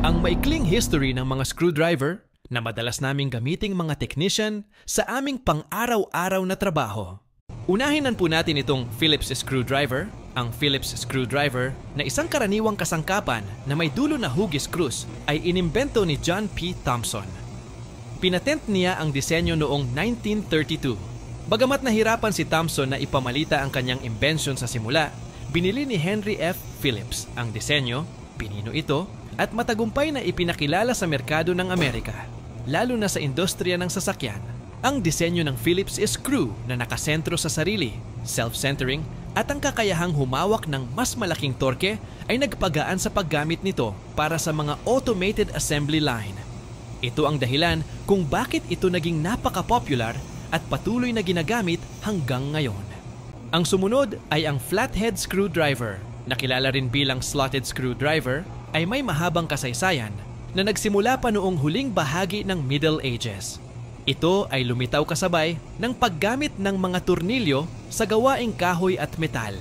Ang maikling history ng mga screwdriver na madalas naming gamiting mga technician sa aming pang-araw-araw na trabaho. Unahinan po natin itong Phillips screwdriver. Ang Phillips screwdriver na isang karaniwang kasangkapan na may dulo na hugis screws ay inimbento ni John P. Thompson. Pinatent niya ang disenyo noong 1932. Bagamat nahirapan si Thompson na ipamalita ang kanyang imbensyon sa simula, binili ni Henry F. Phillips ang disenyo, pinino ito, at matagumpay na ipinakilala sa merkado ng Amerika, lalo na sa industriya ng sasakyan. Ang disenyo ng Phillips screw na nakasentro sa sarili, self-centering, at ang kakayahang humawak ng mas malaking torque ay nagpagaan sa paggamit nito para sa mga automated assembly line. Ito ang dahilan kung bakit ito naging napaka-popular at patuloy na ginagamit hanggang ngayon. Ang sumunod ay ang flathead screwdriver, na kilala rin bilang slotted screwdriver, ay may mahabang kasaysayan na nagsimula pa noong huling bahagi ng Middle Ages. Ito ay lumitaw kasabay ng paggamit ng mga turnilyo sa gawaing kahoy at metal.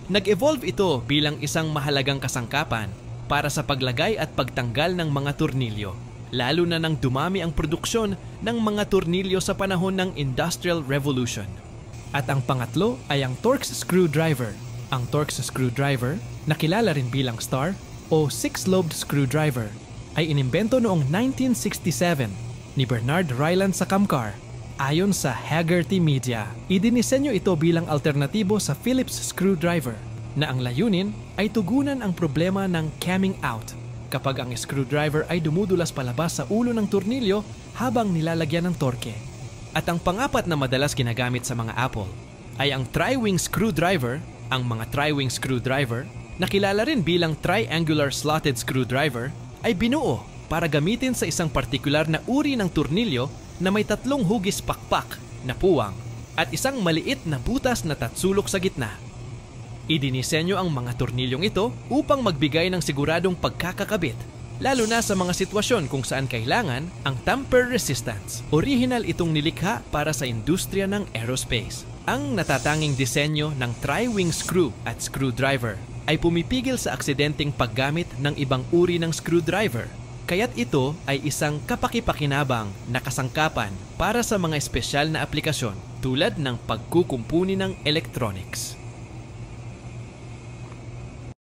Nag-evolve ito bilang isang mahalagang kasangkapan para sa paglagay at pagtanggal ng mga turnilyo, lalo na nang dumami ang produksyon ng mga turnilyo sa panahon ng Industrial Revolution. At ang pangatlo ay ang Torx screwdriver. Ang Torx screwdriver, na kilala rin bilang Star o six-lobed screwdriver, ay inimbento noong 1967 ni Bernard Ryland sa Camcar. Ayon sa Hagerty Media, idinisenyo ito bilang alternatibo sa Phillips screwdriver na ang layunin ay tugunan ang problema ng camming out kapag ang screwdriver ay dumudulas palabas sa ulo ng turnilyo habang nilalagyan ng torque. At ang pangapat na madalas ginagamit sa mga Apple ay ang tri-wing screwdriver. Ang mga tri-wing screwdriver, na kilala rin bilang triangular slotted screwdriver, ay binuo para gamitin sa isang partikular na uri ng turnilyo na may tatlong hugis pakpak na puwang at isang maliit na butas na tatsulok sa gitna. Idinisenyo ang mga turnilyong ito upang magbigay ng siguradong pagkakakabit, lalo na sa mga sitwasyon kung saan kailangan ang tamper resistance. Original itong nilikha para sa industriya ng aerospace. Ang natatanging disenyo ng tri-wing screw at screwdriver ay pumipigil sa aksidenteng paggamit ng ibang uri ng screwdriver, kaya't ito ay isang kapaki-pakinabang na kasangkapan para sa mga espesyal na aplikasyon tulad ng pagkukumpuni ng electronics.